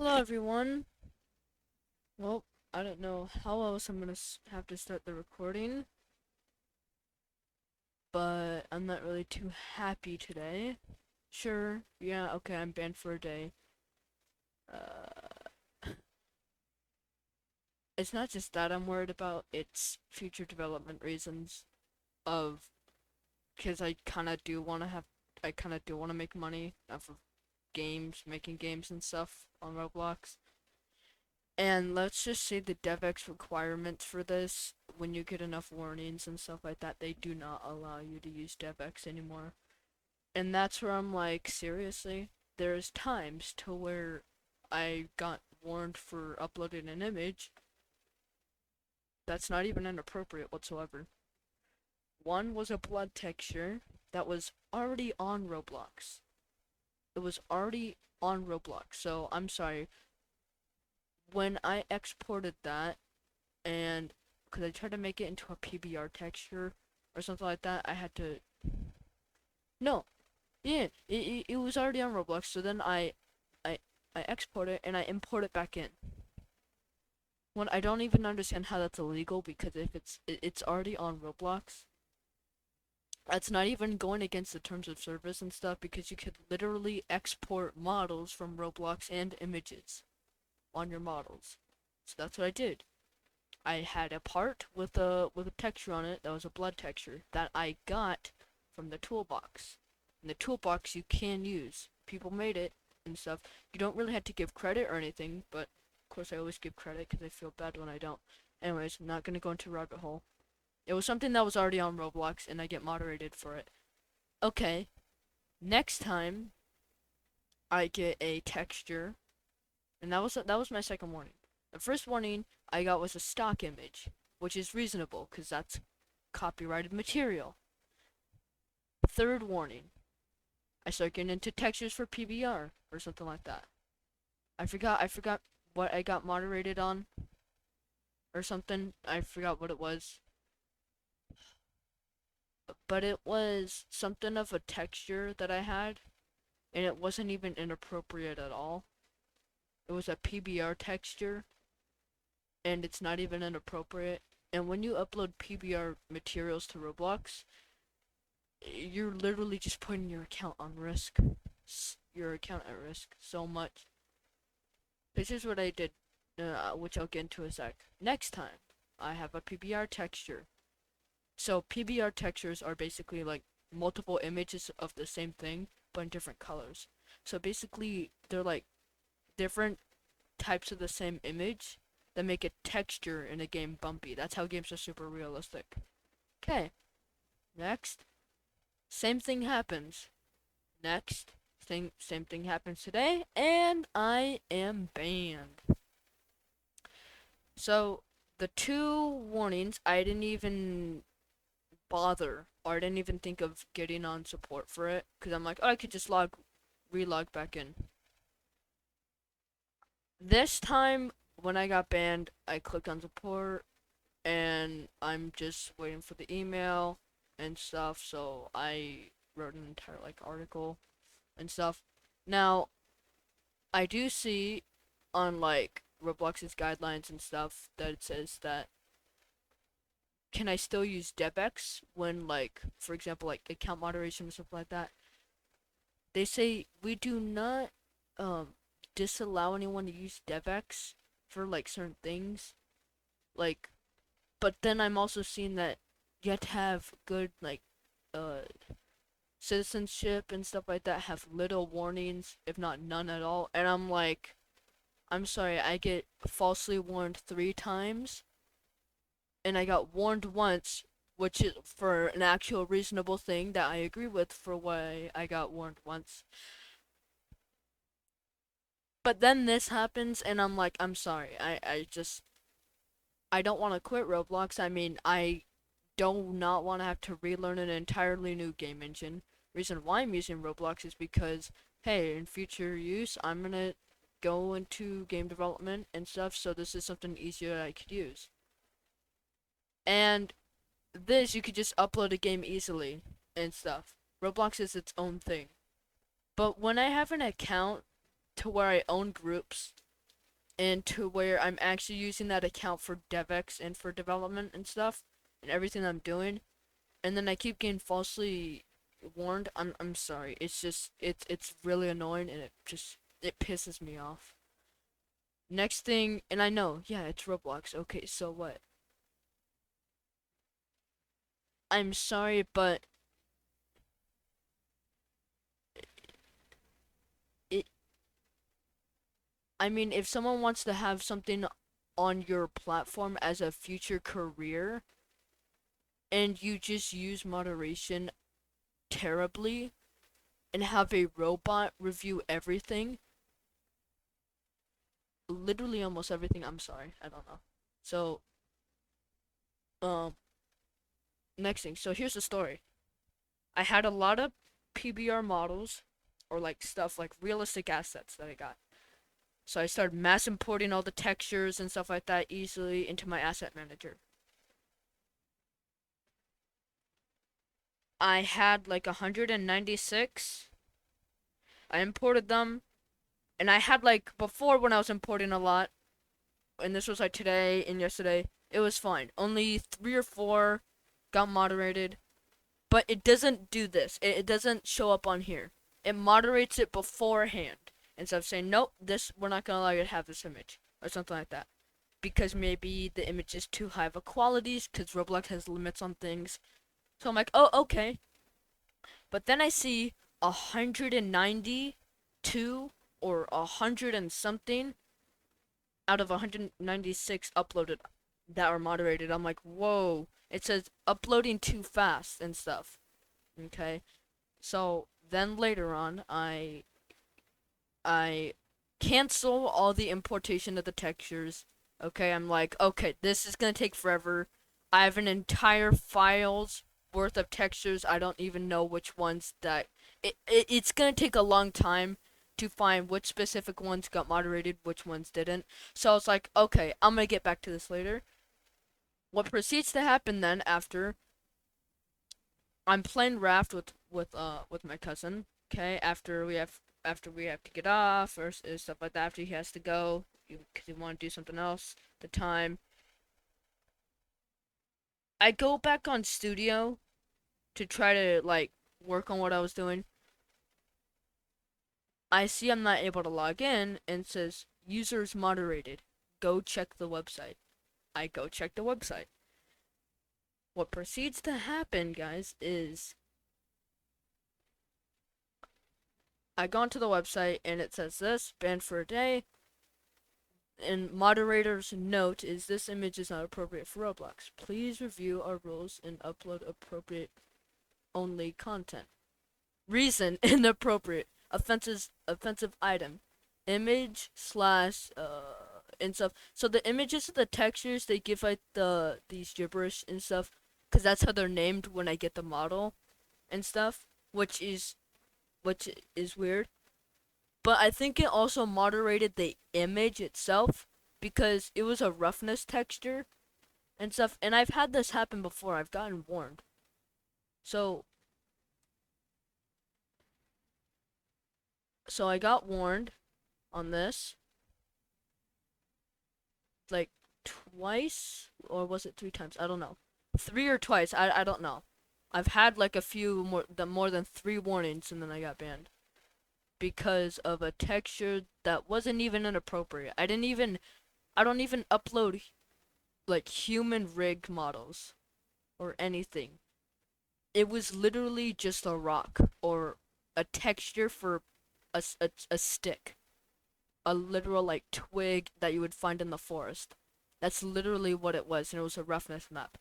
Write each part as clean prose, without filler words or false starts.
Hello, everyone. Well, I don't know how else I'm gonna have to start the recording, but I'm not really too happy today. Sure, yeah, okay, I'm banned for a day. Uh, it's not just that I'm worried about, it's future development reasons of, because I kind of do want to make money off of games, making games and stuff on Roblox. And let's just say the DevX requirements for this, when you get enough warnings and stuff like that, they do not allow you to use DevX anymore. And that's where I'm like, seriously? There's times to where I got warned for uploading an image that's not even inappropriate whatsoever. One was a blood texture that was already on Roblox. It was already on Roblox, so I'm sorry. When I exported that, and because I tried to make it into a PBR texture or something like that, I had to. No, yeah, it was already on Roblox. So then I I export it and I import it back in. When I don't even understand how that's illegal because if it's already on Roblox, that's not even going against the terms of service and stuff because you could literally export models from Roblox and images on your models. So that's what I did. I had a part with a texture on it that was a blood texture that I got from the toolbox. And the toolbox you can use. People made it and stuff. You don't really have to give credit or anything, but of course I always give credit because I feel bad when I don't. Anyways, I'm not gonna go into a rabbit hole. It was something that was already on Roblox and I get moderated for it. Okay, next time I get a texture, and that was my second warning. The first warning I got was a stock image, which is reasonable because that's copyrighted material. Third warning, I start getting into textures for PBR or something like that. I forgot what I got moderated on or something. I forgot what it was. But it was something of a texture that I had, and it wasn't even inappropriate at all. It was a PBR texture, and it's not even inappropriate. And when you upload PBR materials to Roblox, you're literally just putting your account on risk. Your account at risk so much. This is what I did, which I'll get into in a sec. Next time, I have a PBR texture. So PBR textures are basically like multiple images of the same thing, but in different colors. So basically, they're like different types of the same image that make a texture in a game bumpy. That's how games are super realistic. Okay, next. Same thing happens. Next. Same thing happens today, and I am banned. So, the two warnings, I didn't even bother, or I didn't even think of getting on support for it, because I'm like, oh, I could just relog back in. This time, when I got banned, I clicked on support, and I'm just waiting for the email and stuff, so I wrote an entire, like, article and stuff. Now, I do see on, like, Roblox's guidelines and stuff that it says that can I still use DevX when, like, for example, like account moderation or something like that? They say we do not um disallow anyone to use DevX for like certain things. Like, but then I'm also seeing that you have to have good like uh citizenship and stuff like that, have little warnings, if not none at all. And I'm like, I'm sorry, I get falsely warned 3 times and I got warned once, which is for an actual reasonable thing that I agree with for why I got warned once. But then this happens, and I'm like, I'm sorry. I don't want to quit Roblox. I mean, I do not want to have to relearn an entirely new game engine. Reason why I'm using Roblox is because, hey, in future use, I'm gonna go into game development and stuff, so this is something easier I could use. And this, you could just upload a game easily and stuff. Roblox is its own thing. But when I have an account to where I own groups and to where I'm actually using that account for DevX and for development and stuff and everything I'm doing, and then I keep getting falsely warned. I'm sorry. It's just it's really annoying, and it pisses me off. Next thing, and I know, yeah, it's Roblox. Okay, so what? I'm sorry, but it I mean, if someone wants to have something on your platform as a future career and you just use moderation terribly and have a robot review everything, literally almost everything, I'm sorry, I don't know. So, um, next thing. So here's the story. I had a lot of PBR models or like stuff like realistic assets that I got. So I started mass importing all the textures and stuff like that easily into my asset manager. I had like 196. I imported them, and I had like before when I was importing a lot, and this was like today and yesterday, it was fine. Only 3 or 4 got moderated, but it doesn't do this. It doesn't show up on here. It moderates it beforehand instead of saying nope, this we're not gonna allow you to have this image or something like that, because maybe the image is too high of a qualities because Roblox has limits on things. So I'm like, oh okay, but then I see 192 or 100 and something out of 196 uploaded that are moderated. I'm like, whoa. It says uploading too fast and stuff. Okay. So then later on, I cancel all the importation of the textures. Okay, I'm like, okay, this is gonna take forever. I have an entire file's worth of textures. I don't even know which ones that it's gonna take a long time to find which specific ones got moderated, which ones didn't. So I was like, okay, I'm gonna get back to this later. What proceeds to happen then after I'm playing Raft with my cousin. Okay, after we have to get off or stuff like that. After he has to go, because he want to do something else. The time I go back on Studio to try to like work on what I was doing. I see I'm not able to log in and it says users moderated. Go check the website. I go check the website. What proceeds to happen, guys, is I go onto the website and it says this, banned for a day. And moderator's note is this image is not appropriate for Roblox. Please review our rules and upload appropriate only content. Reason inappropriate. Offensive item. Image slash and stuff. So the images of the textures they give like these gibberish and stuff, because that's how they're named when I get the model and stuff, which is weird. But I think it also moderated the image itself because it was a roughness texture and stuff. And I've had this happen before. I've gotten warned. So I got warned on this like twice, or was it 3 times? I don't know. 3 or twice. I don't know. I've had like a few more than 3 warnings and then I got banned because of a texture that wasn't even inappropriate. I don't even upload like human rigged models or anything. It was literally just a rock or a texture for a stick, a literal like twig that you would find in the forest. That's literally what it was, and it was a roughness map.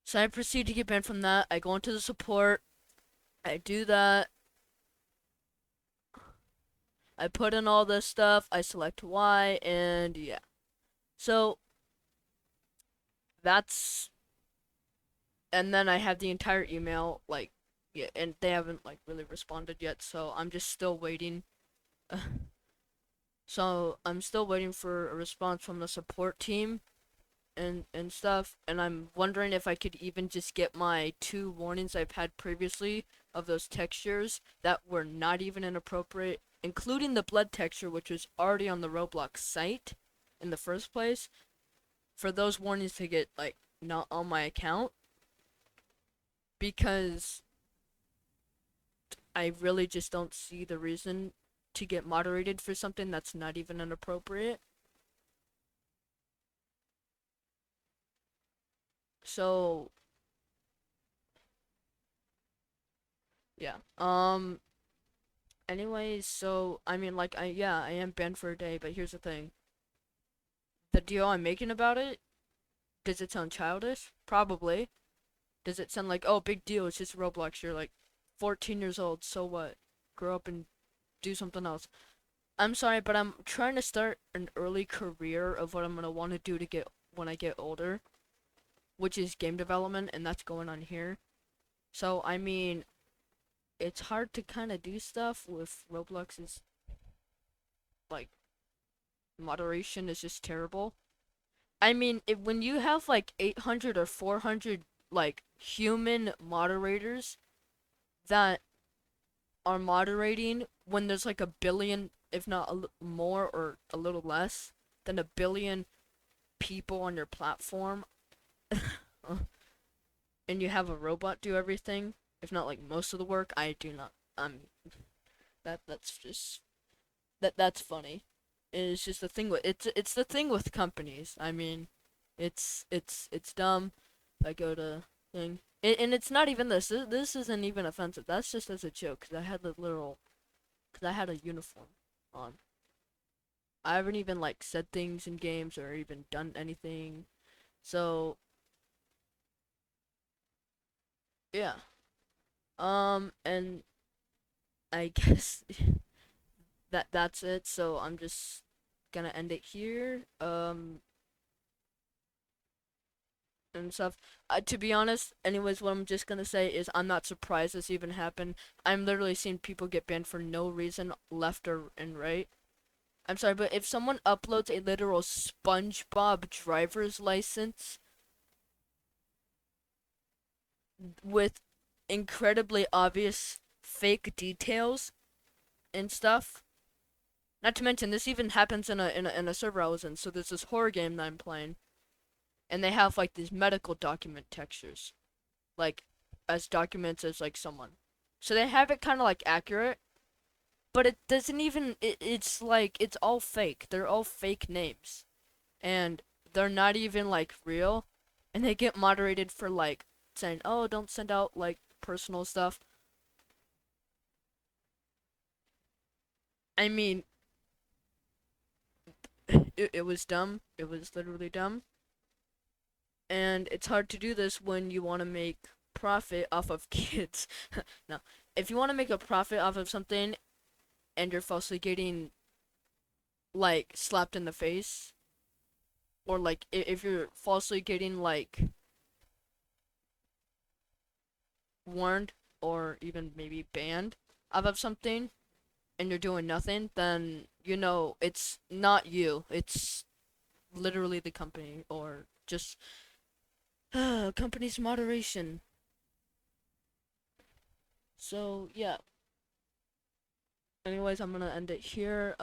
So I proceed to get banned from that. I go into the support. I do that. I put in all this stuff. I select Y, and yeah. So that's, and then I have the entire email, like, yeah, and they haven't like really responded yet. So I'm just still waiting. So I'm still waiting for a response from the support team and stuff, and I'm wondering if I could even just get my 2 warnings I've had previously of those textures that were not even inappropriate including the blood texture, which was already on the Roblox site in the first place, for those warnings to get like not on my account, because I really just don't see the reason to get moderated for something that's not even inappropriate. So yeah. Anyways, so I mean, like, I am banned for a day, but here's the thing: the deal I'm making about it, does it sound childish? Probably. Does it sound like, oh, big deal? It's just Roblox. You're like 14 years old. So what? Grow up and do something else. I'm sorry, but I'm trying to start an early career of what I'm gonna want to do to get when I get older, which is game development, and that's going on here. So I mean, it's hard to kind of do stuff with Roblox's like moderation is just terrible. I mean, when you have like 800 or 400 like human moderators that are moderating when there's like a billion, if not more or a little less than a billion people on your platform, and you have a robot do everything, if not like most of the work, I do not. That's just that's funny. It's just the thing with it's the thing with companies. I mean, it's dumb. I go to thing, and it's not even this. This isn't even offensive. That's just as a joke. Cause I had the literal, cause I had a uniform on. I haven't even like said things in games or even done anything. So yeah. And I guess that's it. So I'm just gonna end it here. And stuff. To be honest, anyways, what I'm just gonna say is I'm not surprised this even happened. I'm literally seeing people get banned for no reason, left or and right. I'm sorry, but if someone uploads a literal SpongeBob driver's license with incredibly obvious fake details and stuff, not to mention this even happens in a server I was in. So there's this horror game that I'm playing, and they have like these medical document textures, like as documents as like someone. So they have it kind of like accurate, but it doesn't even. It's like it's all fake. They're all fake names, and they're not even like real, and they get moderated for like saying, "Oh, don't send out like personal stuff." I mean, it was dumb. It was literally dumb, and it's hard to do this when you want to make profit off of kids. No, if you want to make a profit off of something and you're falsely getting like slapped in the face, or like if you're falsely getting like warned or even maybe banned off of something and you're doing nothing, then you know it's not you. It's literally the company or just company's moderation. So yeah. Anyways, I'm gonna end it here.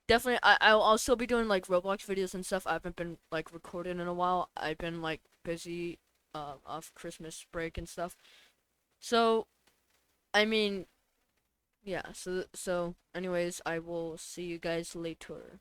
Definitely, I'll still be doing like Roblox videos and stuff. I haven't been like recording in a while. I've been like busy, off Christmas break and stuff. So I mean, yeah. So anyways, I will see you guys later.